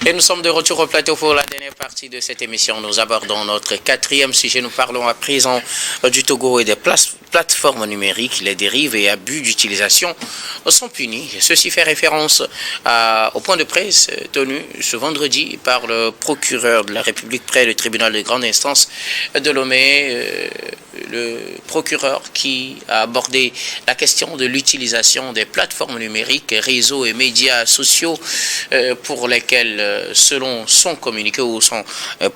Et nous sommes de retour au plateau pour la dernière partie de cette émission. Nous abordons notre quatrième sujet. Nous parlons à présent du Togo et des plateformes numériques. Les dérives et abus d'utilisation sont punis. Ceci fait référence au point de presse tenu ce vendredi par le procureur de la République près le tribunal de grande instance de Lomé. Le procureur qui a abordé la question de l'utilisation des plateformes numériques, réseaux et médias sociaux pour lesquels, selon son communiqué ou son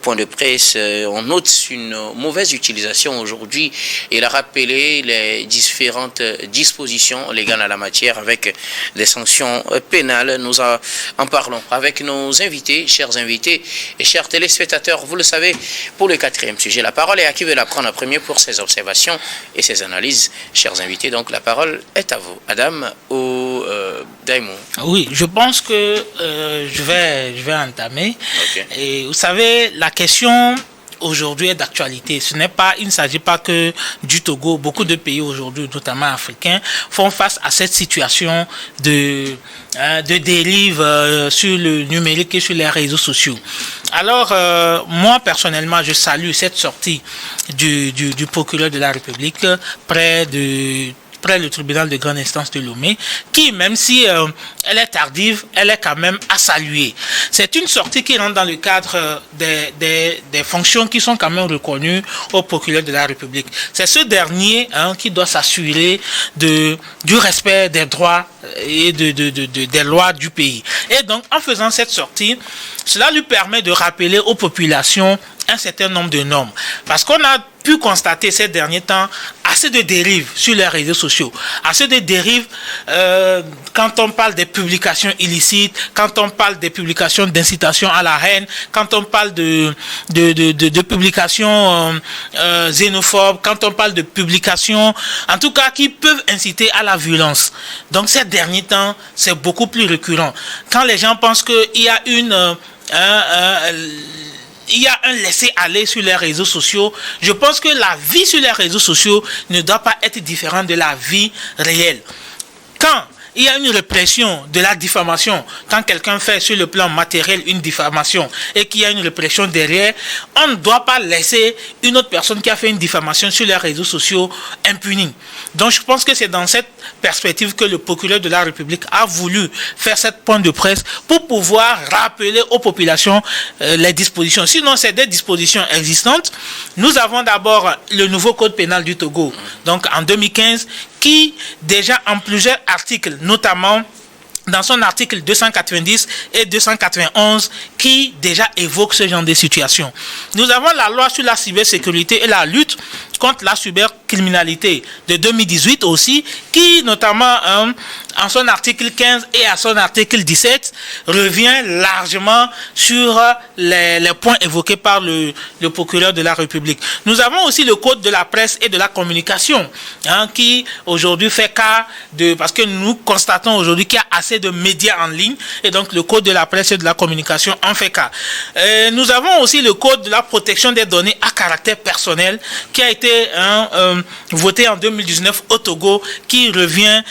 point de presse, on note une mauvaise utilisation aujourd'hui. Il a rappelé les différentes dispositions légales en la matière avec des sanctions pénales. Nous en parlons avec nos invités, chers invités et chers téléspectateurs. Vous le savez, pour le quatrième sujet, la parole est à qui veut la prendre en premier pour ses observations et ses analyses. Chers invités, donc la parole est à vous. Adam ou Daimon? Oui, je pense que je vais entamer. Okay. Et vous savez, la question aujourd'hui est d'actualité. Il ne s'agit pas que du Togo. Beaucoup de pays aujourd'hui, notamment africains, font face à cette situation de dérive sur le numérique et sur les réseaux sociaux. Alors, moi, personnellement, je salue cette sortie du procureur de la République près le tribunal de grande instance de Lomé, qui, même si elle est tardive, elle est quand même à saluer. C'est une sortie qui rentre dans le cadre des fonctions qui sont quand même reconnues au procureur de la République. C'est ce dernier qui doit s'assurer du respect des droits et des lois du pays. Et donc, en faisant cette sortie, cela lui permet de rappeler aux populations un certain nombre de normes. Parce qu'on a pu constater ces derniers temps assez de dérives sur les réseaux sociaux, assez de dérives quand on parle des publications illicites, quand on parle des publications d'incitation à la haine, quand on parle de publications xénophobes, quand on parle de publications, en tout cas, qui peuvent inciter à la violence. Donc ces derniers temps, c'est beaucoup plus récurrent. Quand les gens pensent qu'il y a il y a un laisser-aller sur les réseaux sociaux. Je pense que la vie sur les réseaux sociaux ne doit pas être différente de la vie réelle. Quand il y a une répression de la diffamation, quand quelqu'un fait sur le plan matériel une diffamation et qu'il y a une répression derrière, on ne doit pas laisser une autre personne qui a fait une diffamation sur les réseaux sociaux impunie. Donc je pense que c'est dans cette perspective que le procureur de la République a voulu faire cette point de presse pour pouvoir rappeler aux populations les dispositions. Sinon, c'est des dispositions existantes. Nous avons d'abord le nouveau code pénal du Togo, donc en 2015, qui déjà en plusieurs articles, notamment dans son article 290 et 291, qui déjà évoque ce genre de situation. Nous avons la loi sur la cybersécurité et la lutte contre la cybercriminalité de 2018 aussi, qui notamment en son article 15 et à son article 17 revient largement sur les points évoqués par le procureur de la République. Nous avons aussi le code de la presse et de la communication, qui aujourd'hui fait cas parce que nous constatons aujourd'hui qu'il y a assez de médias en ligne, et donc le code de la presse et de la communication en fait cas. Nous avons aussi le code de la protection des données à caractère personnel, qui a été voté en 2019 au Togo, qui revient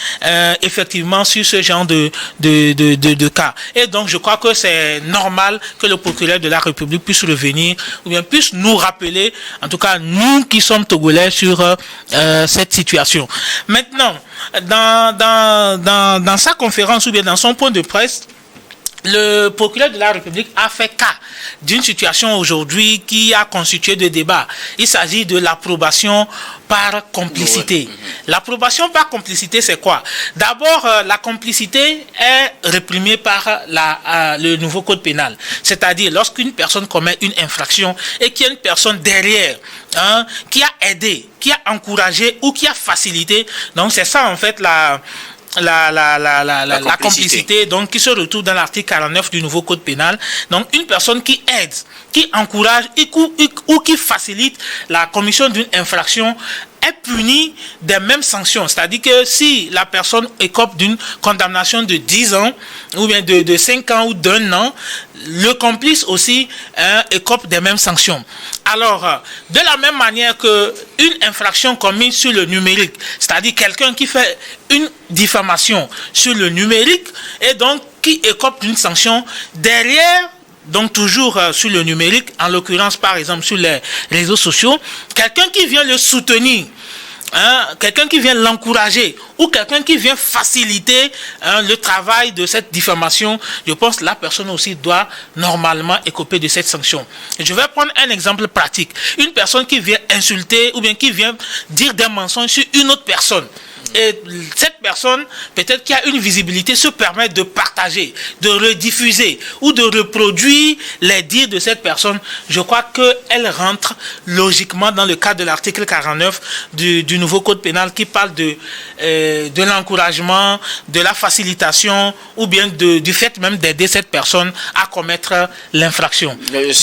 effectivement sur ce genre de cas. Et donc je crois que c'est normal que le procureur de la République puisse revenir, ou bien puisse nous rappeler, en tout cas nous qui sommes togolais, sur cette situation. Maintenant, dans sa conférence ou bien dans son point de presse, le procureur de la République a fait cas d'une situation aujourd'hui qui a constitué de débat. Il s'agit de l'approbation par complicité. L'approbation par complicité, c'est quoi? D'abord, la complicité est réprimée par le nouveau code pénal. C'est-à-dire, lorsqu'une personne commet une infraction et qu'il y a une personne derrière qui a aidé, qui a encouragé ou qui a facilité, donc c'est ça en fait la complicité, donc qui se retrouve dans l'article 49 du nouveau code pénal. Donc une personne qui aide, qui encourage ou qui facilite la commission d'une infraction est punie des mêmes sanctions. C'est-à-dire que si la personne écope d'une condamnation de 10 ans, ou bien de 5 ans ou d'1 an, le complice aussi écope des mêmes sanctions. Alors, de la même manière qu'une infraction commise sur le numérique, c'est-à-dire quelqu'un qui fait une diffamation sur le numérique et donc qui écope d'une sanction, derrière, donc toujours sur le numérique, en l'occurrence par exemple sur les réseaux sociaux, quelqu'un qui vient le soutenir, quelqu'un qui vient l'encourager ou quelqu'un qui vient faciliter le travail de cette diffamation, je pense que la personne aussi doit normalement écoper de cette sanction. Je vais prendre un exemple pratique. Une personne qui vient insulter ou bien qui vient dire des mensonges sur une autre personne. Et cette personne, peut-être qui a une visibilité, se permet de partager, de rediffuser ou de reproduire les dires de cette personne. Je crois qu'elle rentre logiquement dans le cadre de l'article 49 du nouveau code pénal qui parle de l'encouragement, de la facilitation ou bien du fait même d'aider cette personne à commettre l'infraction.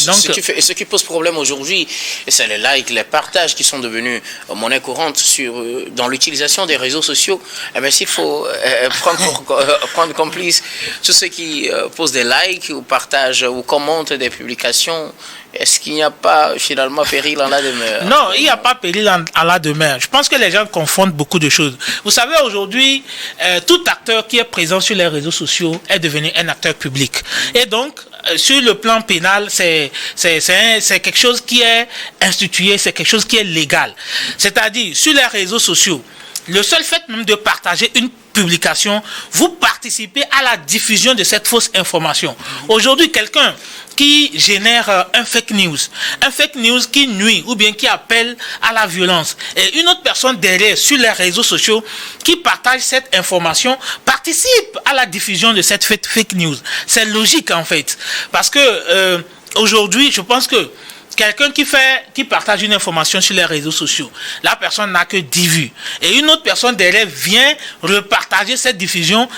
Donc, ce qui pose problème aujourd'hui, c'est les likes, les partages qui sont devenus monnaie courante dans l'utilisation des réseaux sociaux. Mais s'il faut prendre complice tous ceux qui posent des likes ou partagent ou commentent des publications, est-ce qu'il n'y a pas finalement péril en la demeure? Non, il n'y a pas péril en la demeure. Je pense que les gens confondent beaucoup de choses. Vous savez, aujourd'hui, tout acteur qui est présent sur les réseaux sociaux est devenu un acteur public. Et donc, sur le plan pénal, c'est quelque chose qui est institué, c'est quelque chose qui est légal. C'est-à-dire, sur les réseaux sociaux, le seul fait même de partager une publication, vous participez à la diffusion de cette fausse information. Aujourd'hui, quelqu'un qui génère un fake news qui nuit ou bien qui appelle à la violence, et une autre personne derrière sur les réseaux sociaux qui partage cette information, participe à la diffusion de cette fake news. C'est logique en fait, parce que aujourd'hui, je pense que quelqu'un qui partage une information sur les réseaux sociaux, la personne n'a que 10 vues. Et une autre personne derrière vient repartager cette diffusion.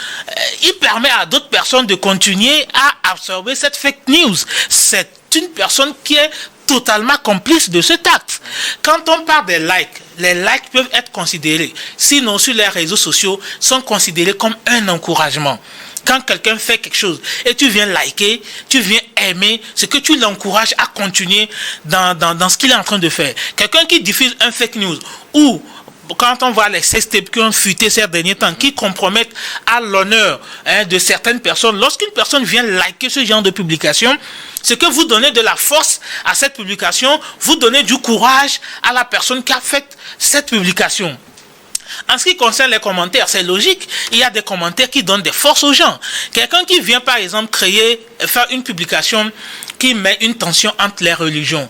Il permet à d'autres personnes de continuer à absorber cette fake news. C'est une personne qui est totalement complice de cet acte. Quand on parle des likes, les likes peuvent être considérés, sinon sur les réseaux sociaux, sont considérés comme un encouragement. Quand quelqu'un fait quelque chose et tu viens liker, tu viens aimer, c'est que tu l'encourages à continuer dans ce qu'il est en train de faire. Quelqu'un qui diffuse un fake news ou quand on voit les sextapes qui ont fuité ces derniers temps, qui compromettent à l'honneur de certaines personnes, lorsqu'une personne vient liker ce genre de publication, c'est que vous donnez de la force à cette publication, vous donnez du courage à la personne qui a fait cette publication. En ce qui concerne les commentaires, c'est logique. Il y a des commentaires qui donnent des forces aux gens. Quelqu'un qui vient, par exemple, faire une publication qui met une tension entre les religions.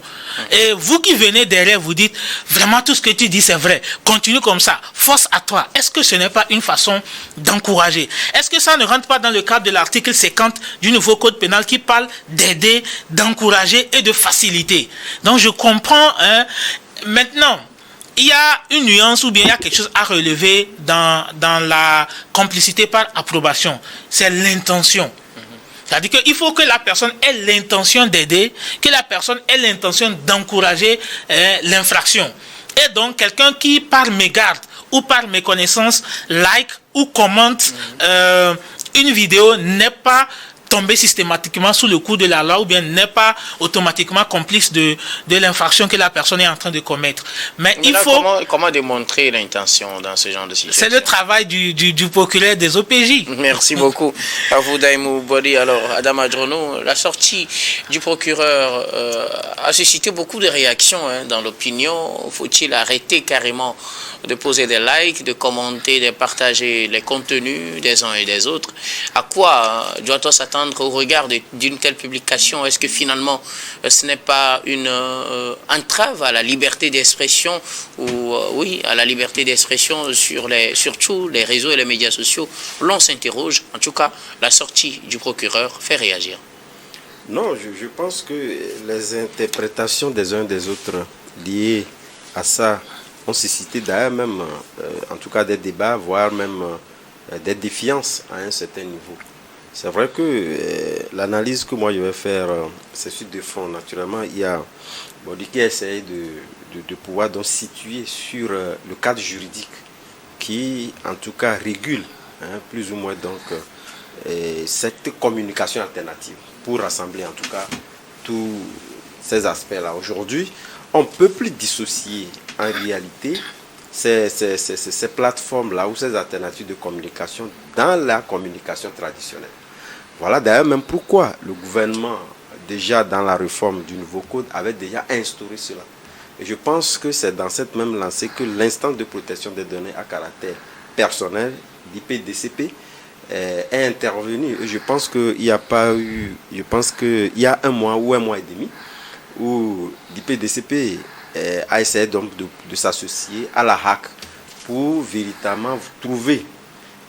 Et vous qui venez derrière, vous dites, vraiment tout ce que tu dis, c'est vrai. Continue comme ça. Force à toi. Est-ce que ce n'est pas une façon d'encourager? Est-ce que ça ne rentre pas dans le cadre de l'article 50 du nouveau code pénal qui parle d'aider, d'encourager et de faciliter? Donc je comprends. Maintenant, il y a une nuance ou bien il y a quelque chose à relever dans la complicité par approbation. C'est l'intention. C'est-à-dire qu'il faut que la personne ait l'intention d'aider, que la personne ait l'intention d'encourager l'infraction. Et donc, quelqu'un qui, par mégarde ou par méconnaissance, like ou commente une vidéo n'est pas tomber systématiquement sous le coup de la loi ou bien n'est pas automatiquement complice de l'infraction que la personne est en train de commettre. Mais il faut... Comment démontrer l'intention dans ce genre de situation? C'est le travail du procureur des OPJ. Merci beaucoup à vous, Daimou Bodi. Alors, Adam Adjono, la sortie du procureur a suscité beaucoup de réactions dans l'opinion. Faut-il arrêter carrément de poser des likes, de commenter, de partager les contenus des uns et des autres? À quoi doit-on s'attendre au regard d'une telle publication? Est-ce que finalement ce n'est pas une entrave à la liberté d'expression ou oui, à la liberté d'expression surtout les réseaux et les médias sociaux? L'on s'interroge. En tout cas, la sortie du procureur fait réagir. Non, je pense que les interprétations des uns des autres liées à ça ont suscité d'ailleurs même, en tout cas des débats, voire même des défiances à un certain niveau. C'est vrai que l'analyse que moi je vais faire, c'est sur deux fronts. Naturellement, il y a Bodi qui essaie de pouvoir donc situer sur le cadre juridique qui, en tout cas, régule plus ou moins donc cette communication alternative pour rassembler en tout cas tous ces aspects-là. Aujourd'hui, on ne peut plus dissocier en réalité ces plateformes-là ou ces alternatives de communication dans la communication traditionnelle. Voilà d'ailleurs même pourquoi le gouvernement déjà dans la réforme du nouveau code, avait déjà instauré cela. Et je pense que c'est dans cette même lancée que l'instance de protection des données à caractère personnel, l'IPDCP, est intervenu. Et je pense qu'il n'y a pas eu, je pense qu'il y a un mois ou un mois et demi où l'IPDCP a essayé donc de s'associer à la HAC pour véritablement trouver,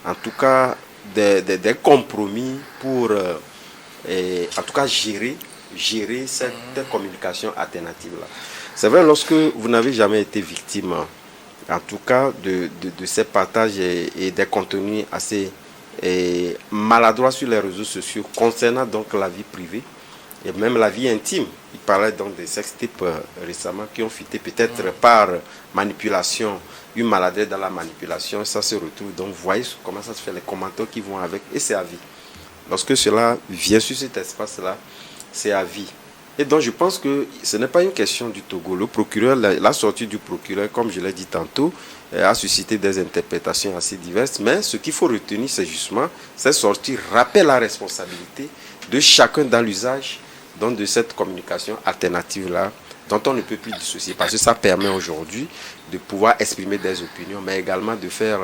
en tout cas, des compromis pour, en tout cas, gérer cette communication alternative-là. C'est vrai, lorsque vous n'avez jamais été victime, en tout cas, de ces partages et des contenus assez maladroits sur les réseaux sociaux concernant donc la vie privée et même la vie intime. Il parlait donc des sextapes récemment qui ont fuité peut-être par manipulation, une maladresse dans la manipulation, ça se retrouve. Donc vous voyez comment ça se fait, les commentaires qui vont avec, et c'est à vie. Lorsque cela vient sur cet espace-là, c'est à vie. Et donc je pense que ce n'est pas une question du Togo. Le procureur, la sortie du procureur, comme je l'ai dit tantôt, a suscité des interprétations assez diverses. Mais ce qu'il faut retenir, c'est justement, cette sortie rappelle la responsabilité de chacun dans l'usage de cette communication alternative-là, dont on ne peut plus dissocier. Parce que ça permet aujourd'hui de pouvoir exprimer des opinions, mais également de faire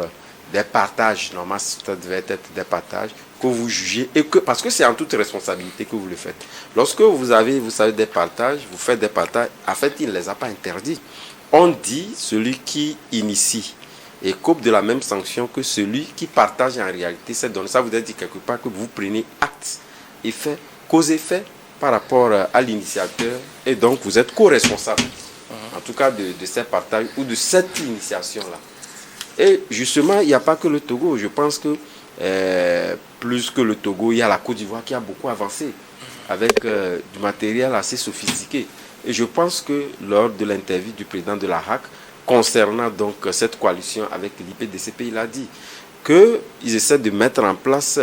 des partages. Normalement, ça devait être des partages que vous jugez, et que, parce que c'est en toute responsabilité que vous le faites. Lorsque vous savez, des partages, vous faites des partages, en fait, il ne les a pas interdits. On dit celui qui initie et coupe de la même sanction que celui qui partage en réalité cette donnée. Ça vous dit quelque part que vous prenez acte et fait, cause-effet par rapport à l'initiateur, et donc vous êtes co-responsable, en tout cas de ces partages ou de cette initiation-là. Et justement, il n'y a pas que le Togo. Je pense que plus que le Togo, il y a la Côte d'Ivoire qui a beaucoup avancé avec du matériel assez sophistiqué. Et je pense que lors de l'interview du président de la HAC, concernant donc cette coalition avec l'IPDCP, il a dit qu'ils essaient de mettre en place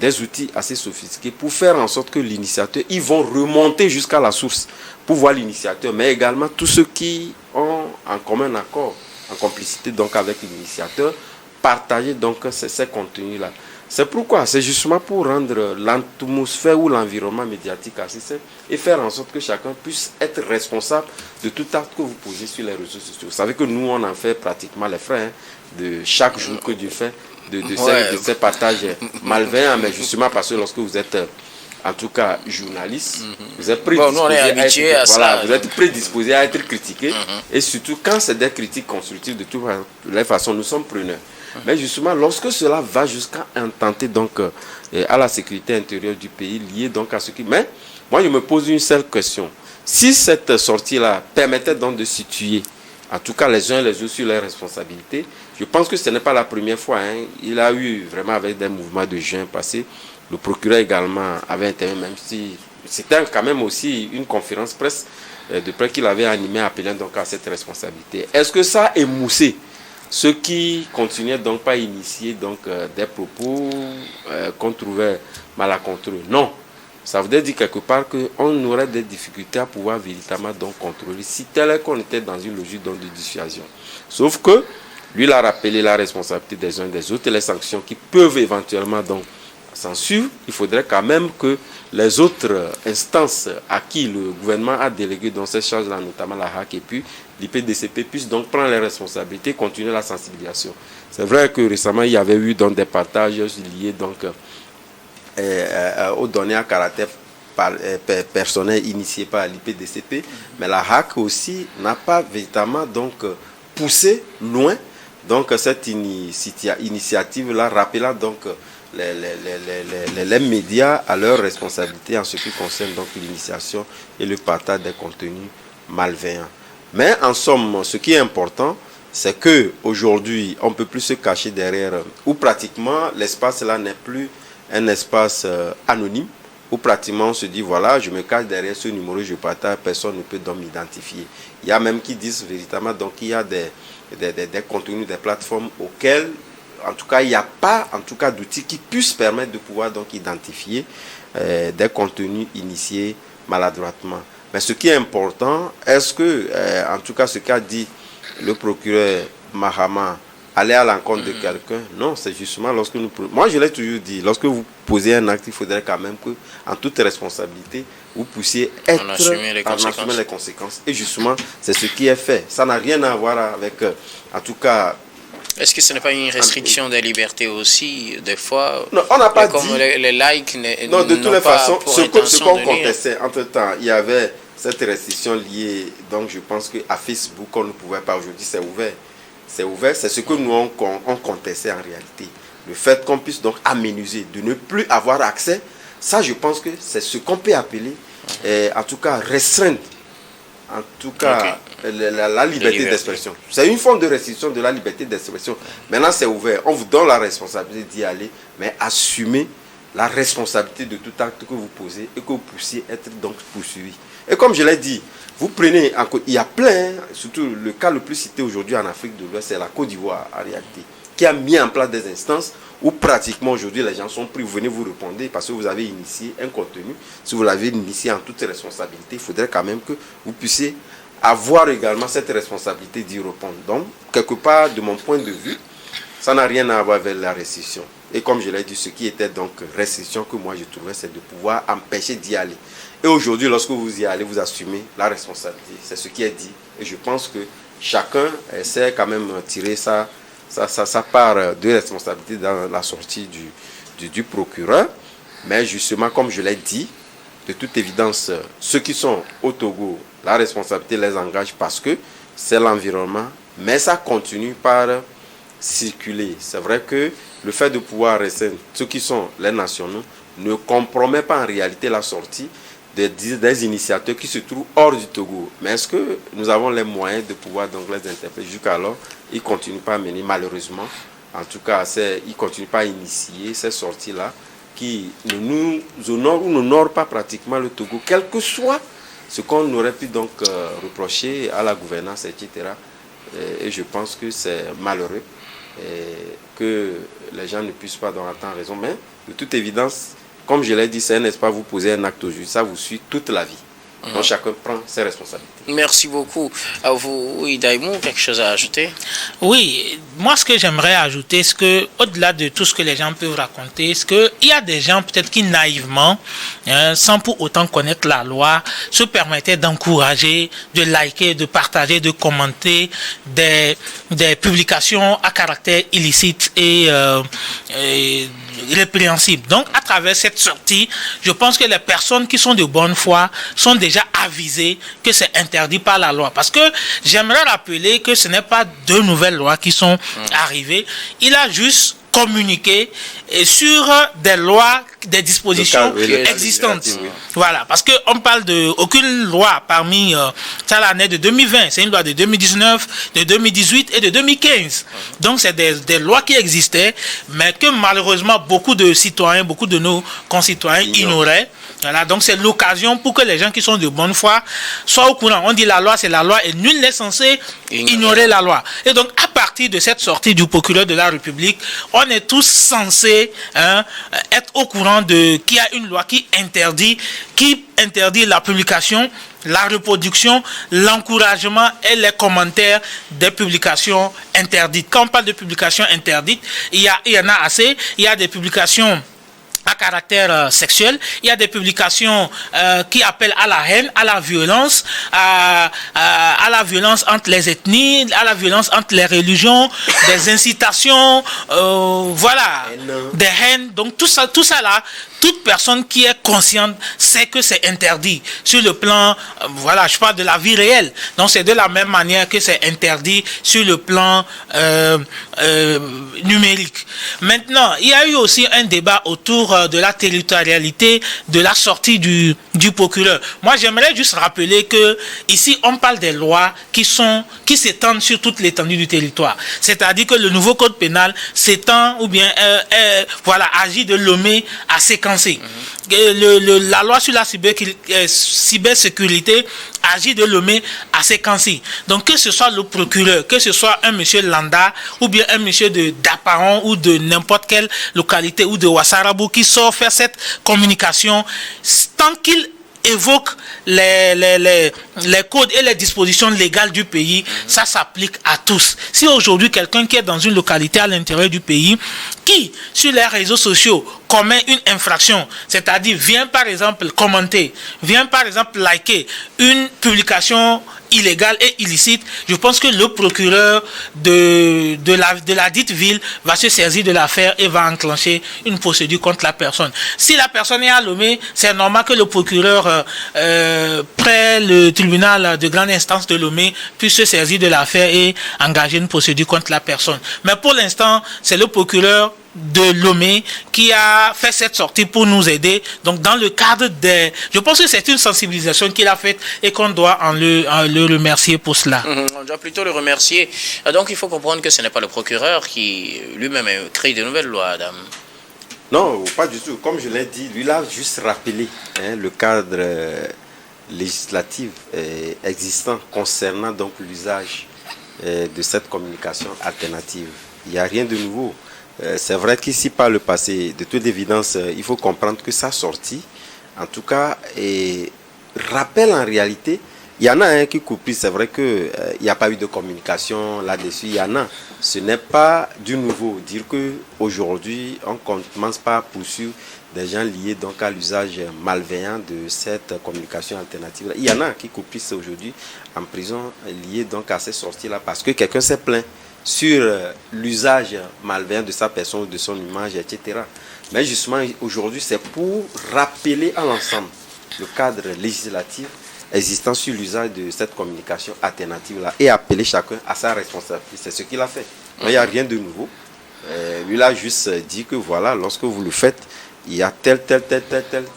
des outils assez sophistiqués pour faire en sorte que l'initiateur, ils vont remonter jusqu'à la source pour voir l'initiateur, mais également tous ceux qui ont en commun accord, en complicité donc avec l'initiateur, partager donc ces contenus-là. C'est pourquoi, c'est justement pour rendre l'atmosphère ou l'environnement médiatique assez simple et faire en sorte que chacun puisse être responsable de tout acte que vous posez sur les réseaux sociaux. Vous savez que nous, on en fait pratiquement les frais de chaque jour que Dieu fait, de ces partages malveillants, mais justement parce que lorsque vous êtes en tout cas journaliste, vous êtes prédisposé à être critiqué, et surtout quand c'est des critiques constructives, de toutes les façons, nous sommes preneurs. Mais justement, lorsque cela va jusqu'à intenter donc à la sécurité intérieure du pays, lié donc à ce qui... Mais moi, je me pose une seule question. Si cette sortie-là permettait donc de situer, en tout cas les uns et les autres sur leurs responsabilités, je pense que ce n'est pas la première fois. Il a eu vraiment avec des mouvements de juin passés. Le procureur également avait intervenu, même si c'était quand même aussi une conférence presse de près qu'il avait animé, appelant donc à cette responsabilité. Est-ce que ça a émoussé ceux qui continuaient donc pas initier donc des propos qu'on trouvait malencontreux? Non. Ça voudrait dire quelque part qu'on aurait des difficultés à pouvoir véritablement donc contrôler si tel est qu'on était dans une logique donc de dissuasion. Sauf que lui, il a rappelé la responsabilité des uns et des autres et les sanctions qui peuvent éventuellement donc s'en suivre. Il faudrait quand même que les autres instances à qui le gouvernement a délégué dans ces charges-là, notamment la HAC et puis l'IPDCP, puissent donc prendre les responsabilités et continuer la sensibilisation. C'est vrai que récemment, il y avait eu donc des partages liés donc aux données à caractère personnel initiés par l'IPDCP, mais la HAC aussi n'a pas véritablement donc poussé loin donc cette initiative-là, rappelant donc les médias à leur responsabilité en ce qui concerne donc l'initiation et le partage des contenus malveillants. Mais en somme, ce qui est important, c'est que aujourd'hui, on ne peut plus se cacher derrière, ou pratiquement l'espace là n'est plus un espace anonyme, où pratiquement on se dit voilà, je me cache derrière ce numéro, je partage, personne ne peut donc m'identifier. Il y a même qui disent véritablement donc qu'il y a des contenus, des plateformes auxquelles en tout cas, il n'y a pas en tout cas d'outils qui puissent permettre de pouvoir donc identifier des contenus initiés maladroitement. Mais ce qui est important, est-ce que, en tout cas, ce qu'a dit le procureur Mahama aller à l'encontre de quelqu'un. Non, c'est justement lorsque nous... Moi, je l'ai toujours dit, lorsque vous posez un acte, il faudrait quand même que, en toute responsabilité, vous puissiez en assumer les conséquences. Et justement, c'est ce qui est fait. Ça n'a rien à voir avec, en tout cas... Est-ce que ce n'est pas une restriction des libertés aussi, des fois? Non, on n'a pas dit... Les likes non, de toutes les façons, ce qu'on contestait, entre-temps, il y avait cette restriction liée, donc je pense qu'à Facebook, on ne pouvait pas. Aujourd'hui, c'est ouvert. C'est ouvert, c'est ce que nous, on contestait en réalité. Le fait qu'on puisse donc aménager, de ne plus avoir accès, ça, je pense que c'est ce qu'on peut appeler, en tout cas, restreindre, en tout cas, la liberté d'expression. C'est une forme de restriction de la liberté d'expression. Maintenant, c'est ouvert. On vous donne la responsabilité d'y aller, mais assumez la responsabilité de tout acte que vous posez et que vous puissiez être donc poursuivi. Et comme je l'ai dit, vous prenez, il y a plein, surtout le cas le plus cité aujourd'hui en Afrique de l'Ouest, c'est la Côte d'Ivoire en réalité, qui a mis en place des instances où pratiquement aujourd'hui les gens sont pris, vous venez vous répondre parce que vous avez initié un contenu. Si vous l'avez initié en toute responsabilité, il faudrait quand même que vous puissiez avoir également cette responsabilité d'y répondre. Donc, quelque part, de mon point de vue, ça n'a rien à voir avec la restriction. Et comme je l'ai dit, ce qui était donc restriction que moi je trouvais, c'est de pouvoir empêcher d'y aller. Et aujourd'hui, lorsque vous y allez, vous assumez la responsabilité. C'est ce qui est dit. Et je pense que chacun essaie quand même de tirer sa part de responsabilité dans la sortie du procureur. Mais justement, comme je l'ai dit, de toute évidence, ceux qui sont au Togo, la responsabilité les engage parce que c'est l'environnement. Mais ça continue par circuler. C'est vrai que le fait de pouvoir restreindre ceux qui sont les nationaux ne compromet pas en réalité la sortie des initiateurs qui se trouvent hors du Togo. Mais est-ce que nous avons les moyens de pouvoir donc les interpeller? Jusqu'alors, ils ne continuent pas à mener, malheureusement. En tout cas, ils ne continuent pas à initier ces sorties-là qui ne nous honorent ou n'honorent pas pratiquement le Togo, quel que soit ce qu'on aurait pu donc reprocher à la gouvernance, etc. Et je pense que c'est malheureux que les gens ne puissent pas donc attendre raison. Mais de toute évidence, comme je l'ai dit, c'est n'est-ce pas, vous posez un acte aujourd'hui, ça vous suit toute la vie. Donc chacun prend ses responsabilités. Merci beaucoup. À vous, oui, Daïmou, quelque chose à ajouter? Oui, moi ce que j'aimerais ajouter, c'est que au-delà de tout ce que les gens peuvent raconter, c'est qu'il y a des gens peut-être qui naïvement, sans pour autant connaître la loi, se permettaient d'encourager, de liker, de partager, de commenter des publications à caractère illicite et répréhensible. Donc, à travers cette sortie, je pense que les personnes qui sont de bonne foi sont déjà avisées que c'est interdit par la loi. Parce que j'aimerais rappeler que ce n'est pas deux nouvelles lois qui sont arrivées. Il a juste communiqué sur des lois, des dispositions existantes. Oui. Voilà, parce qu'on parle de aucune loi parmi ça l'année de 2020, c'est une loi de 2019, de 2018 et de 2015. Donc c'est des lois qui existaient, mais que malheureusement beaucoup de citoyens, beaucoup de nos concitoyens ignoraient. Voilà, donc c'est l'occasion pour que les gens qui sont de bonne foi soient au courant. On dit la loi, c'est la loi et nul n'est censé ignorer la loi. Et donc à partir de cette sortie du procureur de la République, on est tous censés être au courant qu'il y a une loi qui interdit la publication, la reproduction, l'encouragement et les commentaires des publications interdites. Quand on parle de publications interdites, il y en a assez. Il y a des publications à caractère sexuel, il y a des publications qui appellent à la haine, à la violence, à la violence entre les ethnies, à la violence entre les religions, des incitations, voilà, des haines. Donc tout ça là, toute personne qui est consciente sait que c'est interdit sur le plan, voilà, je parle de la vie réelle. Donc c'est de la même manière que c'est interdit sur le plan numérique. Maintenant, il y a eu aussi un débat autour de la territorialité de la sortie du procureur. Moi, j'aimerais juste rappeler que ici, on parle des lois qui s'étendent sur toute l'étendue du territoire. C'est-à-dire que le nouveau code pénal s'étend ou bien voilà, agit de Lomé à Séquencer. La loi sur la cybersécurité agit de Lomé à Séquencer. Donc que ce soit le procureur, que ce soit un monsieur Landa ou bien un monsieur d'Apparon ou de n'importe quelle localité ou de Ouassarabou qui sort faire cette communication, tant qu'il évoque les codes et les dispositions légales du pays, ça s'applique à tous. Si aujourd'hui quelqu'un qui est dans une localité à l'intérieur du pays, qui sur les réseaux sociaux commet une infraction, c'est-à-dire vient par exemple commenter, vient par exemple liker une publication illégale et illicite, je pense que le procureur de la dite ville va se saisir de l'affaire et va enclencher une procédure contre la personne. Si la personne est à Lomé, c'est normal que le procureur près le tribunal de grande instance de Lomé puisse se saisir de l'affaire et engager une procédure contre la personne. Mais pour l'instant, c'est le procureur de Lomé qui a fait cette sortie pour nous aider. Donc dans le cadre des... Je pense que c'est une sensibilisation qu'il a faite et qu'on doit le remercier pour cela. On doit plutôt le remercier. Donc il faut comprendre que ce n'est pas le procureur qui lui-même crée de nouvelles lois, Adam. Non, pas du tout. Comme je l'ai dit, lui l'a juste rappelé le cadre législatif existant concernant donc l'usage de cette communication alternative. Il n'y a rien de nouveau. C'est vrai qu'ici, par le passé, de toute évidence, il faut comprendre que sa sortie, en tout cas, rappelle en réalité, il y en a un qui copie, c'est vrai qu'il n'y a pas eu de communication là-dessus, il y en a. Ce n'est pas du nouveau. Dire qu'aujourd'hui, on ne commence pas à poursuivre des gens liés donc à l'usage malveillant de cette communication alternative. Il y en a qui copient aujourd'hui en prison liés donc à ces sorties-là parce que quelqu'un s'est plaint sur l'usage malveillant de sa personne ou de son image, etc. Mais justement, aujourd'hui, c'est pour rappeler à l'ensemble le cadre législatif existant sur l'usage de cette communication alternative-là et appeler chacun à sa responsabilité. C'est ce qu'il a fait. Il n'y a rien de nouveau. Lui, il a juste dit que voilà, lorsque vous le faites, il y a tel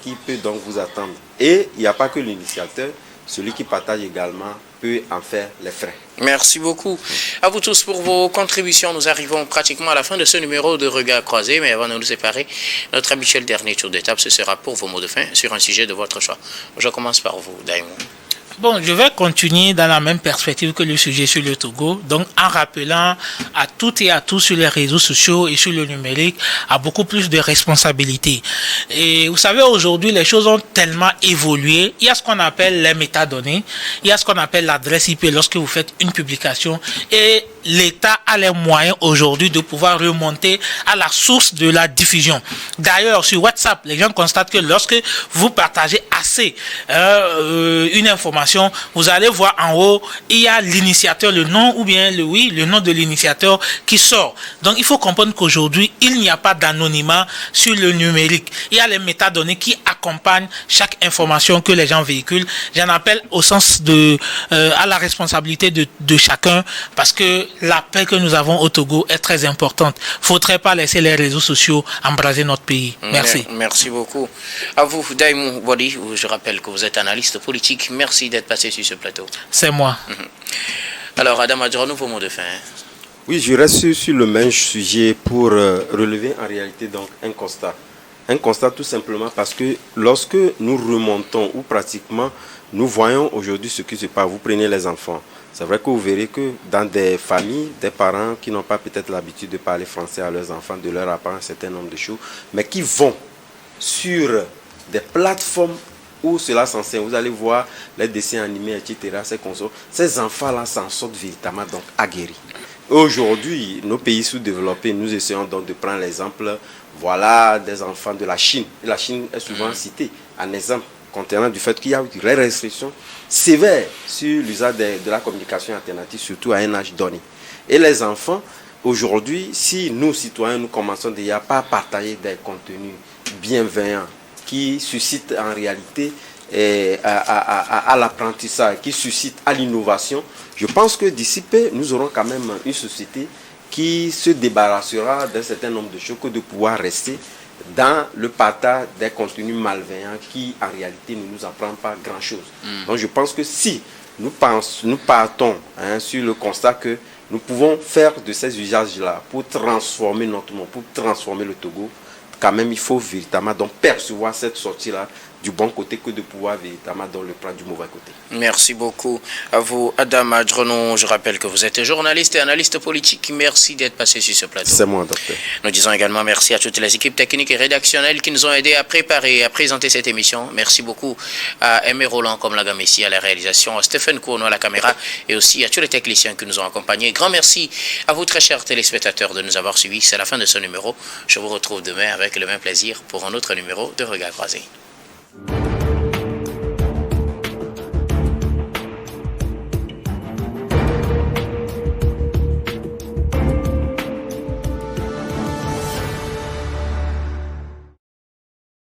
qui peut donc vous attendre. Et il n'y a pas que l'initiateur, celui qui partage également peut en faire les frais. Merci beaucoup à vous tous pour vos contributions. Nous arrivons pratiquement à la fin de ce numéro de Regard Croisé, mais avant de nous séparer, notre habituel dernier tour d'étape, ce sera pour vos mots de fin sur un sujet de votre choix. Je commence par vous, Daïmon. Bon, je vais continuer dans la même perspective que le sujet sur le Togo, donc en rappelant à toutes et à tous sur les réseaux sociaux et sur le numérique à beaucoup plus de responsabilités. Et vous savez, aujourd'hui, les choses ont tellement évolué. Il y a ce qu'on appelle les métadonnées, il y a ce qu'on appelle l'adresse IP lorsque vous faites une publication et l'État a les moyens aujourd'hui de pouvoir remonter à la source de la diffusion. D'ailleurs, sur WhatsApp, les gens constatent que lorsque vous partagez assez une information, vous allez voir en haut, il y a l'initiateur, le nom ou bien le nom de l'initiateur qui sort. Donc, il faut comprendre qu'aujourd'hui, il n'y a pas d'anonymat sur le numérique. Il y a les métadonnées qui accompagnent chaque information que les gens véhiculent. J'en appelle au sens à la responsabilité de chacun parce que la paix que nous avons au Togo est très importante. Il ne faudrait pas laisser les réseaux sociaux embraser notre pays. Merci. Merci beaucoup. À vous, Daïmon Bodi, je rappelle que vous êtes analyste politique. Merci d'être passé sur ce plateau. C'est moi. Alors, Adam Adjorano, vos mots de fin. Oui, je reste sur le même sujet pour relever en réalité donc un constat. Un constat tout simplement parce que lorsque nous remontons ou pratiquement nous voyons aujourd'hui ce qui se passe, vous prenez les enfants. C'est vrai que vous verrez que dans des familles, des parents qui n'ont pas peut-être l'habitude de parler français à leurs enfants, de leur apprendre un certain nombre de choses, mais qui vont sur des plateformes où cela s'enseigne. Vous allez voir les dessins animés, etc. Ces enfants-là s'en sortent véritablement donc aguerris. Aujourd'hui, nos pays sous-développés, nous essayons donc de prendre l'exemple, voilà, des enfants de la Chine. Et la Chine est souvent citée en exemple contenant du fait qu'il y a des restrictions sévères sur l'usage de la communication alternative, surtout à un âge donné. Et les enfants, aujourd'hui, si nous, citoyens, nous commençons déjà pas à partager des contenus bienveillants qui suscitent en réalité à l'apprentissage, qui suscitent à l'innovation, je pense que d'ici peu, nous aurons quand même une société qui se débarrassera d'un certain nombre de choses que de pouvoir rester dans le partage des contenus malveillants qui en réalité ne nous apprennent pas grand-chose. Donc je pense que si nous partons sur le constat que nous pouvons faire de ces usages-là pour transformer notre monde, pour transformer le Togo, quand même il faut véritablement donc percevoir cette sortie-là du bon côté que de pouvoir véritablement le prendre du mauvais côté. Merci beaucoup à vous, Adam Adjonon. Je rappelle que vous êtes journaliste et analyste politique. Merci d'être passé sur ce plateau. C'est moi, docteur. Nous disons également merci à toutes les équipes techniques et rédactionnelles qui nous ont aidés à préparer et à présenter cette émission. Merci beaucoup à Aimé Roland comme la gamme ici à la réalisation, à Stéphane Courneau à la caméra et aussi à tous les techniciens qui nous ont accompagnés. Grand merci à vous, très chers téléspectateurs, de nous avoir suivis. C'est la fin de ce numéro. Je vous retrouve demain avec le même plaisir pour un autre numéro de Regard Croisé.